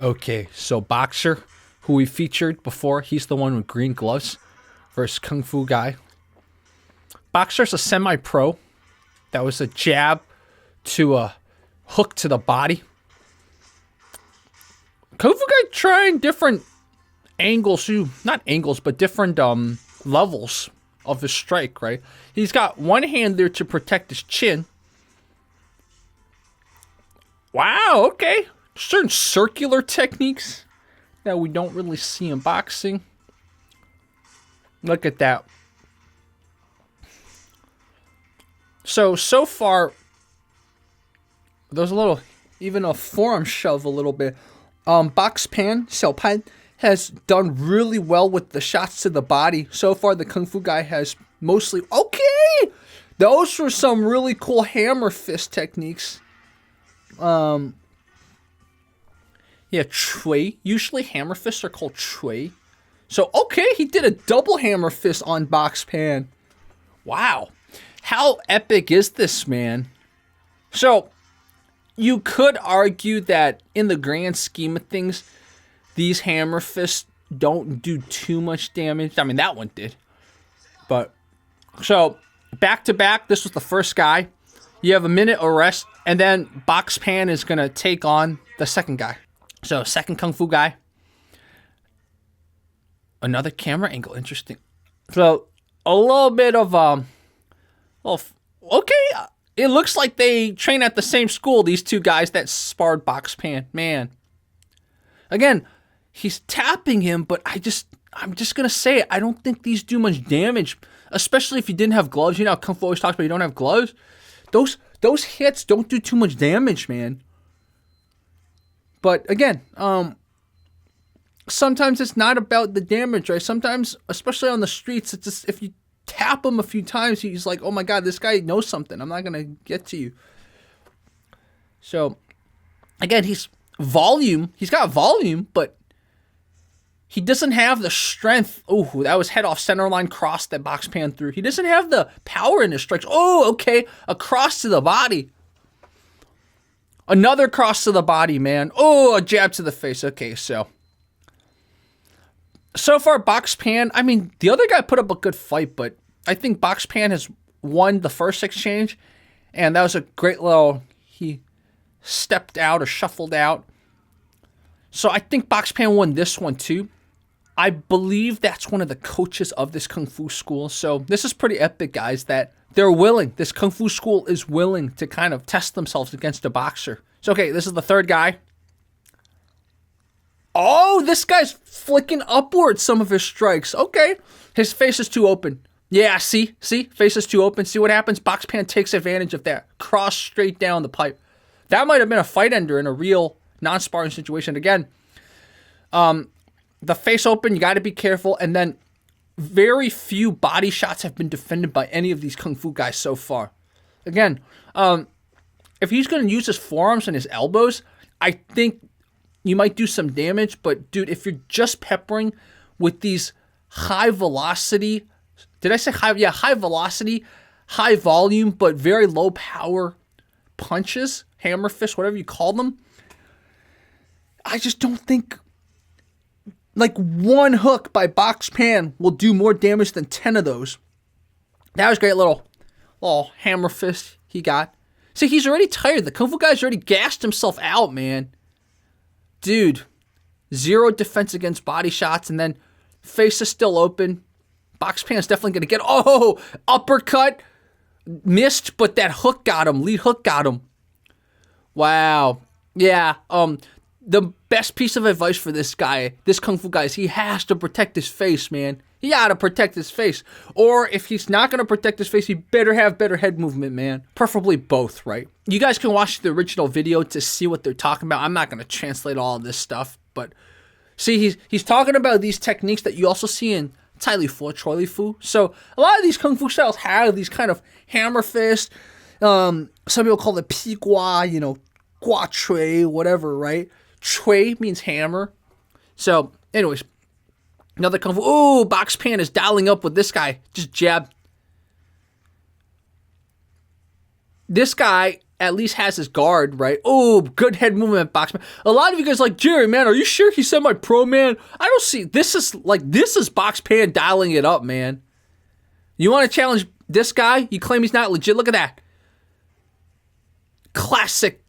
Okay, so Boxer, who we featured before, he's the one with green gloves versus Kung Fu Guy. Boxer's a semi-pro. That was a jab to a hook to the body. Kung Fu Guy trying different angles, not angles, but different levels of his strike, right? He's got one hand there to protect his chin. Wow, okay. Certain circular techniques that we don't really see in boxing. Look at that. So far, there's a little, even a forearm shove a little bit. Boxpan, Xiaopan, has done really well with the shots to the body. So far, the Kung Fu Guy has mostly, okay! Those were some really cool hammer fist techniques. Yeah, Chui. Usually hammer fists are called Chui. So, okay, he did a double hammer fist on Boxpan. Wow. How epic is this, man? So, you could argue that in the grand scheme of things, these hammer fists don't do too much damage. I mean, that one did. But, so, back to back, this was the first guy. You have a minute of rest, and then Boxpan is going to take on the second guy. So, second Kung Fu Guy. Another camera angle, interesting. So, a little bit of, okay, it looks like they train at the same school, these two guys that sparred Boxpan. Man. Again, he's tapping him, but I'm just going to say it. I don't think these do much damage, especially if you didn't have gloves. You know how Kung Fu always talks about you don't have gloves? Those hits don't do too much damage, man. But again, sometimes it's not about the damage, right? Sometimes, especially on the streets, it's just if you tap him a few times, he's like, oh my God, this guy knows something. I'm not going to get to you. So, again, he's got volume, but he doesn't have the strength. Oh, that was head off center line cross that Boxpan threw. He doesn't have the power in his strikes. Oh, okay, a cross to the body. Another cross to the body, man. Oh, a jab to the face. Okay, so far, Boxpan, I mean, the other guy put up a good fight, but I think Boxpan has won the first exchange, and that was a great little, he stepped out or shuffled out. So I think Boxpan won this one too. I believe that's one of the coaches of this Kung Fu school. So this is pretty epic, guys, that they're willing. This Kung Fu school is willing to kind of test themselves against a boxer. So, okay, this is the third guy. Oh, this guy's flicking upwards some of his strikes. Okay. His face is too open. Yeah, see? Face is too open. See what happens? Boxpan takes advantage of that. Cross straight down the pipe. That might have been a fight ender in a real non-sparring situation. Again, the face open, you got to be careful. And then very few body shots have been defended by any of these Kung Fu guys so far. Again, if he's going to use his forearms and his elbows, I think you might do some damage. But, dude, if you're just peppering with these high velocity, did I say high? Yeah, high velocity, high volume, but very low power punches, hammer fists, whatever you call them, I just don't think like one hook by Boxpan will do more damage than 10 of those. That was a great little hammer fist he got. See, he's already tired. The Kung Fu guy's already gassed himself out, man. Dude, zero defense against body shots, and then face is still open. Boxpan's definitely going to get, uppercut. Missed, but that hook got him. Lead hook got him. Wow. Yeah, the best piece of advice for this guy, this Kung Fu guy, is he has to protect his face, man. He got to protect his face. Or if he's not going to protect his face, he better have better head movement, man. Preferably both, right? You guys can watch the original video to see what they're talking about. I'm not going to translate all of this stuff, but see, he's talking about these techniques that you also see in Tai Li Fu, Choi Li Fu. So a lot of these Kung Fu styles have these kind of hammer fist. Some people call it pi gua, gua chui, whatever, right? Chui means hammer. So, anyways, another Kung Fu. Oh, Boxpan is dialing up with this guy. Just jab. This guy at least has his guard, right? Oh, good head movement, Boxpan. A lot of you guys are like, Jerry, man, are you sure he said my pro, man? I don't see, this is Boxpan dialing it up, man. You want to challenge this guy? You claim he's not legit? Look at that. Classic.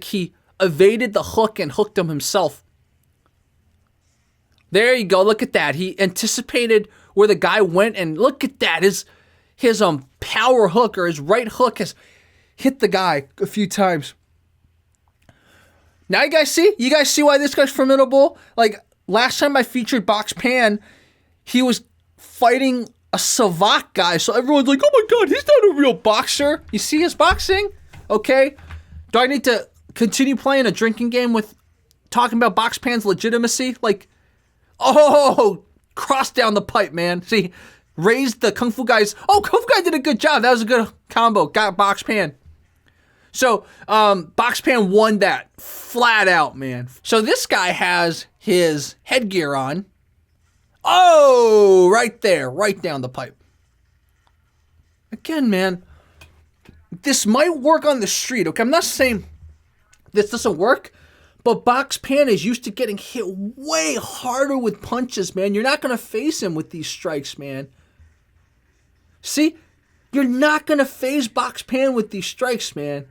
He evaded the hook and hooked him himself. There you go. Look at that. He anticipated where the guy went, and look at that. His power hook, or his right hook, has hit the guy a few times. Now you guys see? You guys see why this guy's formidable? Like, last time I featured Boxpan, he was fighting a Savate guy, so everyone's like, oh my god, he's not a real boxer. You see his boxing? Okay. Do I need to continue playing a drinking game with talking about Boxpan's legitimacy? Like, oh, cross down the pipe, man. See, raised the Kung Fu Guys. Oh, Kung Fu Guy did a good job. That was a good combo. Got Boxpan. So, Boxpan won that flat out, man. So this guy has his headgear on. Oh, right there, right down the pipe. Again, man, this might work on the street, okay? I'm not saying this doesn't work, but Boxpan is used to getting hit way harder with punches, man. You're not going to face him with these strikes, man. See? You're not going to phase Boxpan with these strikes, man.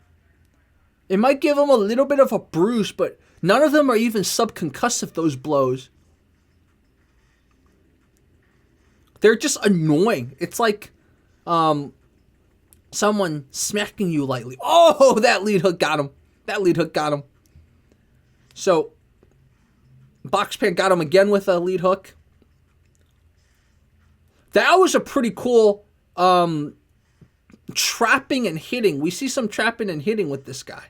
It might give him a little bit of a bruise, but none of them are even subconcussive, those blows. They're just annoying. It's like someone smacking you lightly. Oh, that lead hook got him. That lead hook got him. So, Boxpan got him again with a lead hook. That was a pretty cool trapping and hitting. We see some trapping and hitting with this guy.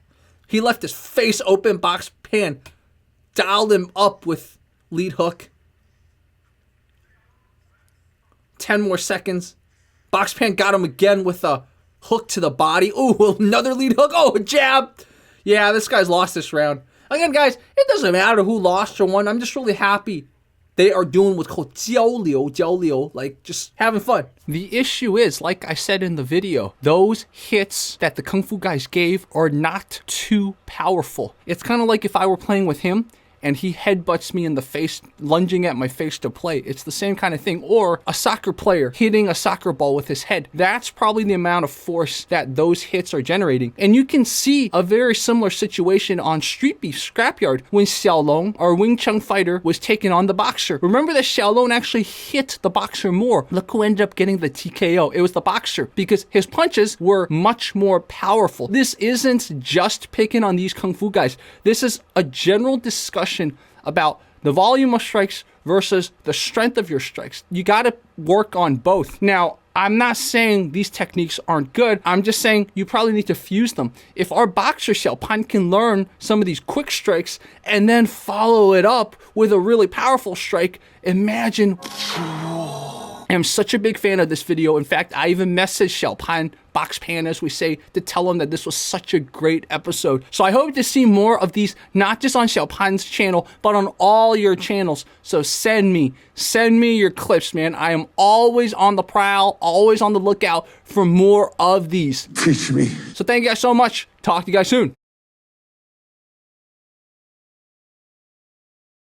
He left his face open. Boxpan dialed him up with lead hook. 10 more seconds. Boxpan got him again with a hook to the body. Ooh, another lead hook. Oh, a jab. Yeah, this guy's lost this round. Again, guys, it doesn't matter who lost or won. I'm just really happy they are doing what's called 交流, like just having fun. The issue is, like I said in the video, those hits that the Kung Fu Guys gave are not too powerful. It's kind of like if I were playing with him and he headbutts me in the face, lunging at my face to play. It's the same kind of thing. Or a soccer player hitting a soccer ball with his head. That's probably the amount of force that those hits are generating. And you can see a very similar situation on Street Beef Scrapyard when Xiaolong, our Wing Chun fighter, was taking on the boxer. Remember that Xiaolong actually hit the boxer more. Look who ended up getting the TKO. It was the boxer, because his punches were much more powerful. This isn't just picking on these Kung Fu Guys. This is a general discussion about the volume of strikes versus the strength of your strikes. You got to work on both. Now, I'm not saying these techniques aren't good. I'm just saying you probably need to fuse them. If our boxer Xiaopan can learn some of these quick strikes and then follow it up with a really powerful strike, imagine. I am such a big fan of this video. In fact, I even messaged Xiaopan, Boxpan as we say, to tell him that this was such a great episode. So I hope to see more of these, not just on Xiaopan's channel, but on all your channels. So send me your clips, man. I am always on the prowl, always on the lookout for more of these. Teach me. So thank you guys so much. Talk to you guys soon.